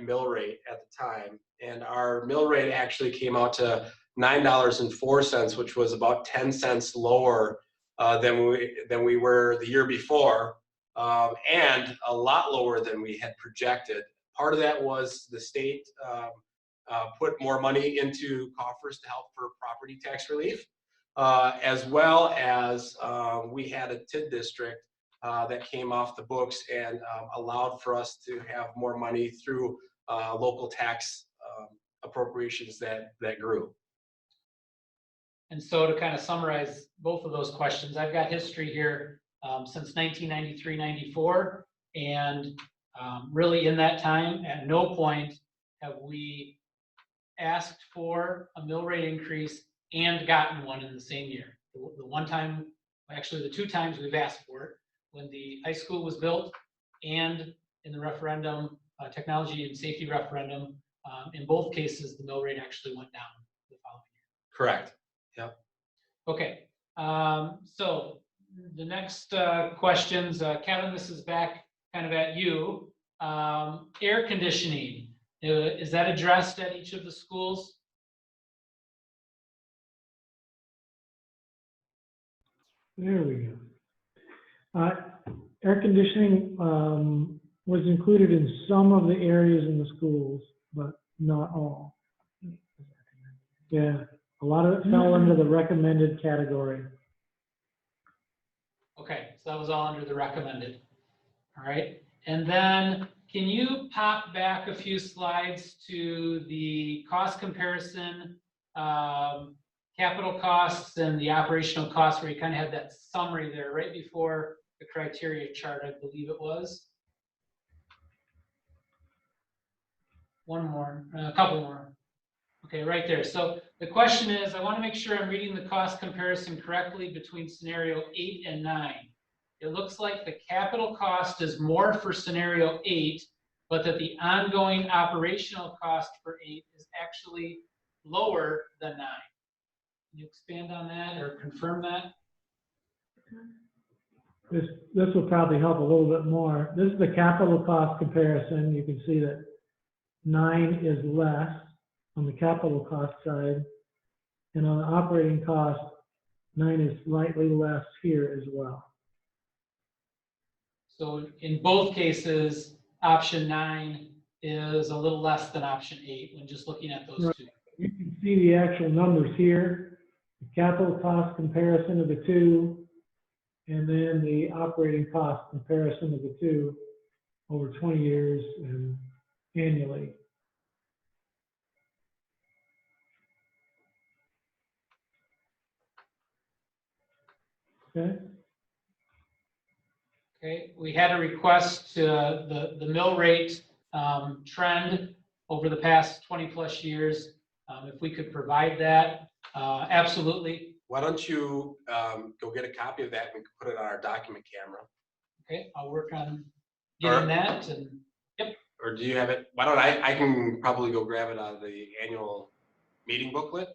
mill rate at the time. And our mill rate actually came out to $9.04, which was about 10 cents lower than we were the year before, and a lot lower than we had projected. Part of that was the state put more money into coffers to help for property tax relief. as well as we had a TID district that came off the books and allowed for us to have more money through local tax appropriations that grew.
And so to kind of summarize both of those questions, I've got history here since 1993-94, and really in that time, at no point have we asked for a mill rate increase and gotten one in the same year. The one time, actually the 2 times we've asked for it, when the high school was built and in the referendum, technology and safety referendum, in both cases, the mill rate actually went down the following year.
Correct. Yep.
Okay, so the next questions, Kevin, this is back kind of at you. Air conditioning, is that addressed at each of the schools?
There we go. Air conditioning was included in some of the areas in the schools, but not all. Yeah, a lot of it fell under the recommended category.
Okay, so that was all under the recommended. All right, and then can you pop back a few slides to the cost comparison, capital costs and the operational costs, where you kind of had that summary there right before the criteria chart, I believe it was. One more, a couple more. Okay, right there. So the question is, I want to make sure I'm reading the cost comparison correctly between scenario 8 and 9. It looks like the capital cost is more for scenario 8, but that the ongoing operational cost for 8 is actually lower than 9. Can you expand on that or confirm that?
This will probably help a little bit more. This is the capital cost comparison. You can see that 9 is less on the capital cost side, and on the operating cost, 9 is slightly less here as well.
So in both cases, option 9 is a little less than option 8 when just looking at those two.
You can see the actual numbers here, the capital cost comparison of the two, and then the operating cost comparison of the two over 20 years and annually. Okay.
Okay, we had a request to the mill rate trend over the past 20+ years. If we could provide that, absolutely.
Why don't you go get a copy of that and we can put it on our document camera?
Okay, I'll work on getting that. And yep.
Or do you have it? Why don't I can probably go grab it out of the annual meeting booklet.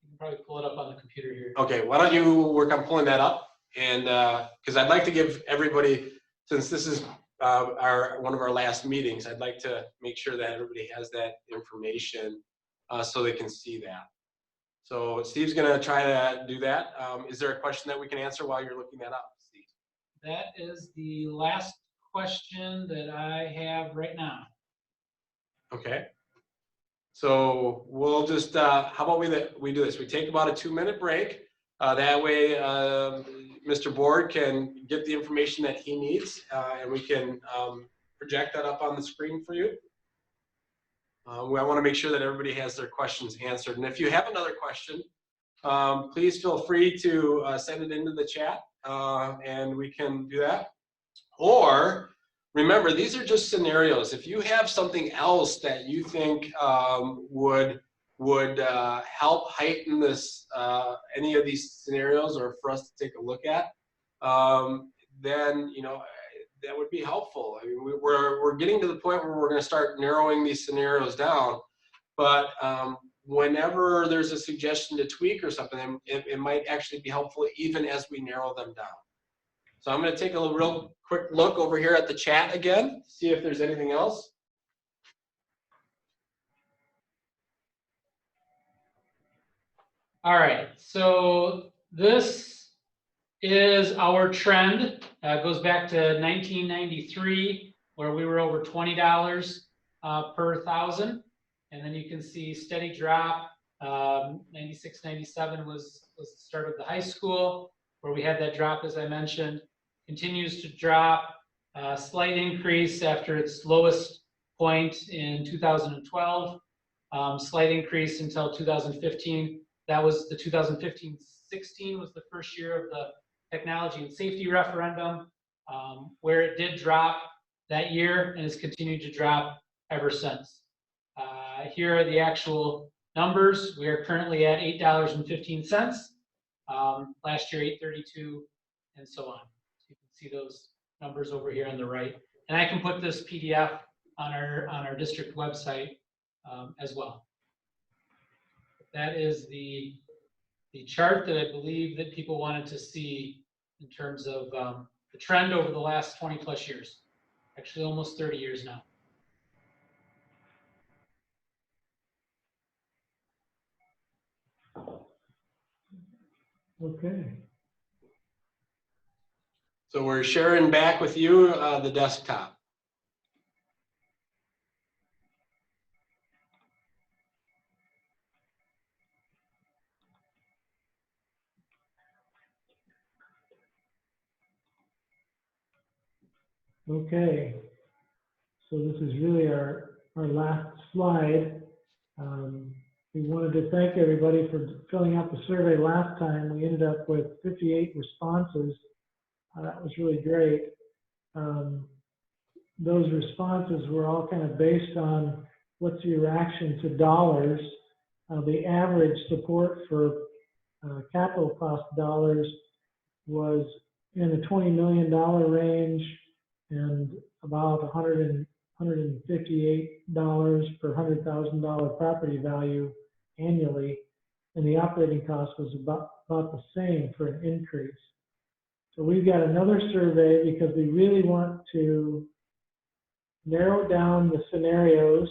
You can probably pull it up on the computer here.
Okay, why don't you work on pulling that up? And because I'd like to give everybody, since this is one of our last meetings, I'd like to make sure that everybody has that information so they can see that. So Steve's going to try to do that. Is there a question that we can answer while you're looking that up, Steve?
That is the last question that I have right now. Okay.
So we'll just, how about we do this? We take about a 2-minute break. That way, Mr. Board can get the information that he needs, and we can project that up on the screen for you. I want to make sure that everybody has their questions answered. And if you have another question, please feel free to send it into the chat, and we can do that. Or remember, these are just scenarios. If you have something else that you think would help heighten this, any of these scenarios, or for us to take a look at, then that would be helpful. I mean, we're getting to the point where we're going to start narrowing these scenarios down, but whenever there's a suggestion to tweak or something, it might actually be helpful even as we narrow them down. So I'm going to take a real quick look over here at the chat again, see if there's anything else.
All right, so this is our trend. It goes back to 1993, where we were over $20 per thousand. And then you can see steady drop 96, 97 was the start of the high school, where we had that drop, as I mentioned. Continues to drop, slight increase after its lowest point in 2012, slight increase until 2015. That was the 2015-16 was the first year of the technology and safety referendum, where it did drop that year and has continued to drop ever since. Here are the actual numbers. We are currently at $8.15. Last year, $8.32, and so on. So you can see those numbers over here on the right. And I can put this PDF on our district website as well. That is the chart that I believe that people wanted to see in terms of the trend over the last 20 plus years. Actually, almost 30 years now.
Okay.
So we're sharing back with you the desktop.
Okay. So this is really our last slide. We wanted to thank everybody for filling out the survey last time. We ended up with 58 responses. That was really great. Those responses were all kind of based on what's your reaction to dollars. The average support for capital cost dollars was in the $20 million range and about $158 per $100,000 property value annually, and the operating cost was about the same for an increase. So we've got another survey because we really want to narrow down the scenarios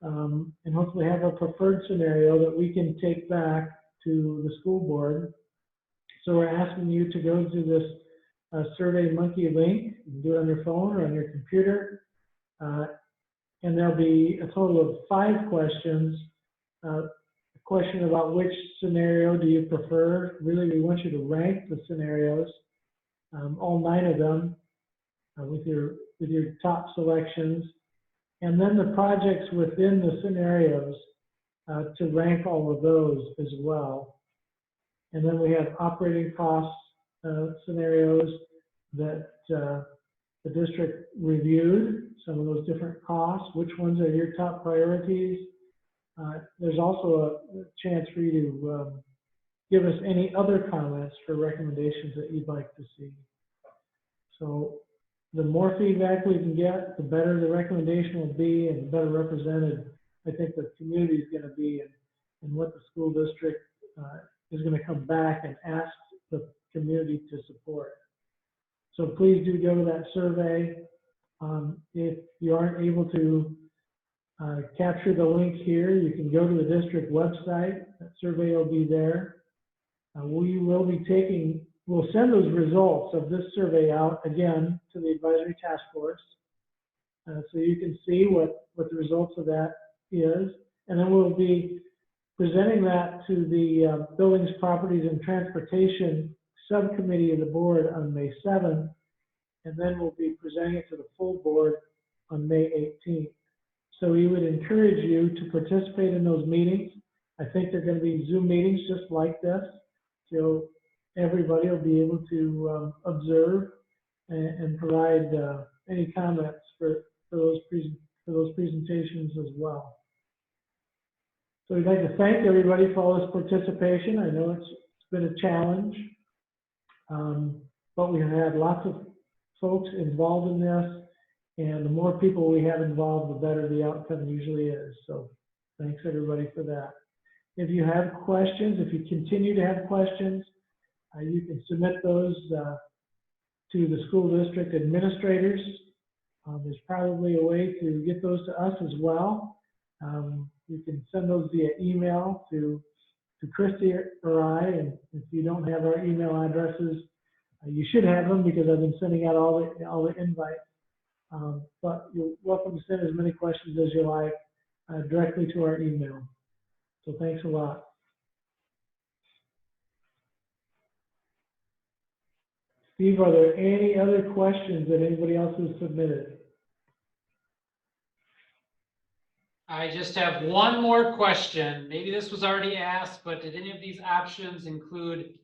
and hopefully have a preferred scenario that we can take back to the school board. So we're asking you to go to this Survey Monkey link. You can do it on your phone or on your computer. And there'll be a total of 5 questions. A question about which scenario do you prefer. Really, we want you to rank the scenarios, all 9 of them, with your top selections. And then the projects within the scenarios to rank all of those as well. And then we have operating costs scenarios that the district reviewed, some of those different costs, which ones are your top priorities. There's also a chance for you to give us any other comments for recommendations that you'd like to see. So the more feedback we can get, the better the recommendation will be and the better represented I think the community is going to be and what the school district is going to come back and ask the community to support. So please do go to that survey. If you aren't able to capture the link here, you can go to the district website. That survey will be there. We'll send those results of this survey out again to the advisory task force. So you can see what the results of that is. And then we'll be presenting that to the Buildings, Properties, and Transportation Subcommittee of the board on May 7th. And then we'll be presenting it to the full board on May 18th. So we would encourage you to participate in those meetings. I think they're going to be Zoom meetings just like this. So everybody will be able to observe and provide any comments for those presentations as well. So we'd like to thank everybody for all this participation. I know it's been a challenge, but we have had lots of folks involved in this, and the more people we have involved, the better the outcome usually is. So thanks everybody for that. If you have questions, if you continue to have questions, you can submit those to the school district administrators. There's probably a way to get those to us as well. You can send those via email to Christy or I, and if you don't have our email addresses, you should have them because I've been sending out all the invites. But you're welcome to send as many questions as you like directly to our email. So thanks a lot. Steve, are there any other questions that anybody else has submitted?
I just have one more question. Maybe this was already asked, but did any of these options include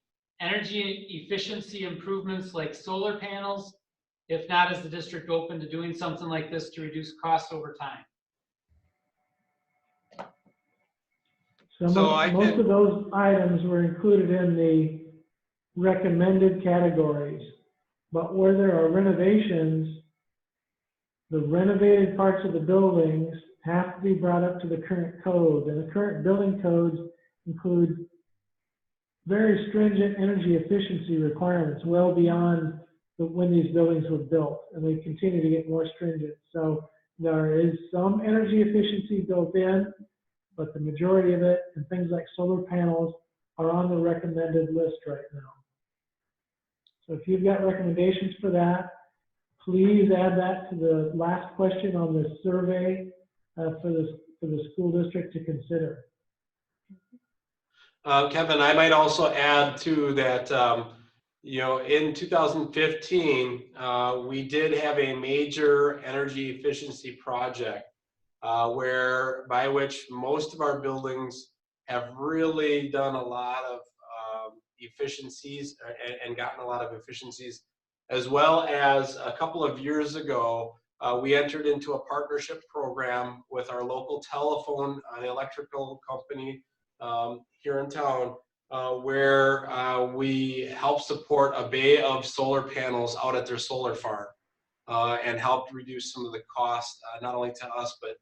energy efficiency improvements like solar panels? If not, is the district open to doing something like this to reduce costs over time?
Most of those items were included in the recommended categories, but where there are renovations, the renovated parts of the buildings have to be brought up to the current code, and the current building codes include very stringent energy efficiency requirements well beyond when these buildings were built, and they continue to get more stringent. So there is some energy efficiency built in, but the majority of it, and things like solar panels, are on the recommended list right now. So if you've got recommendations for that, please add that to the last question on the survey for the school district to consider.
Kevin, I might also add to that, you know, in 2015, we did have a major energy efficiency project by which most of our buildings have really done a lot of efficiencies and gotten a lot of efficiencies, as well as a couple of years ago, we entered into a partnership program with our local telephone and electrical company here in town, where we help support a bay of solar panels out at their solar farm. And helped reduce some of the costs, not only to us, but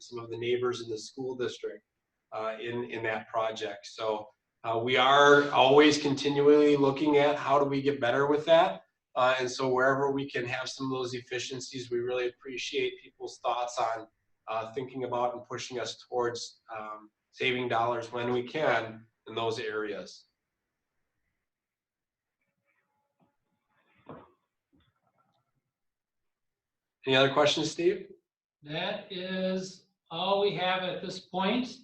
some of the neighbors in the school district in that project. So we are always continually looking at how do we get better with that. And so wherever we can have some of those efficiencies, we really appreciate people's thoughts on thinking about and pushing us towards saving dollars when we can in those areas. Any other questions, Steve?
That is all we have at this point.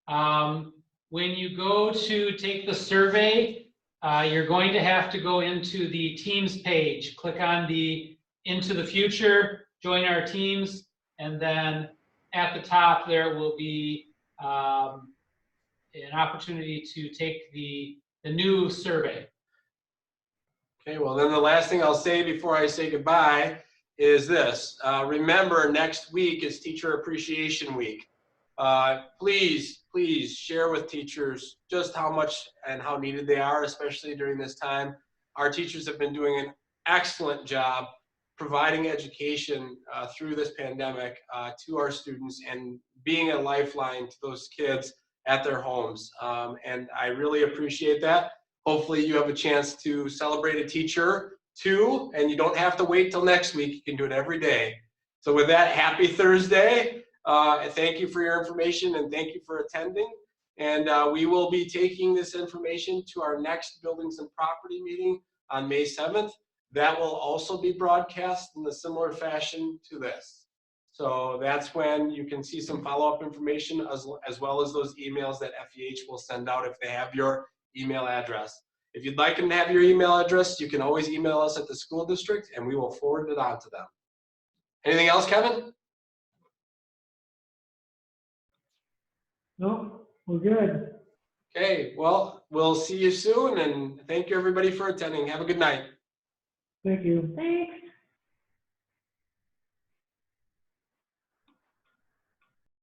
When you go to take the survey, you're going to have to go into the Teams page, click on the Into the Future, join our teams, and then at the top there will be an opportunity to take the new survey.
Okay, well then the last thing I'll say before I say goodbye is this. Remember, next week is Teacher Appreciation Week. Please share with teachers just how much and how needed they are, especially during this time. Our teachers have been doing an excellent job providing education through this pandemic to our students and being a lifeline to those kids at their homes. And I really appreciate that. Hopefully you have a chance to celebrate a teacher too, and you don't have to wait till next week. You can do it every day. So with that, happy Thursday. And thank you for your information and thank you for attending. And we will be taking this information to our next Buildings and Property meeting on May 7th. That will also be broadcast in a similar fashion to this. So that's when you can see some follow-up information as well as those emails that FEH will send out if they have your email address. If you'd like them to have your email address, you can always email us at the school district and we will forward it on to them. Anything else, Kevin?
No, we're good.
Okay, well, we'll see you soon and thank you everybody for attending. Have a good night.
Thank you.
Thanks.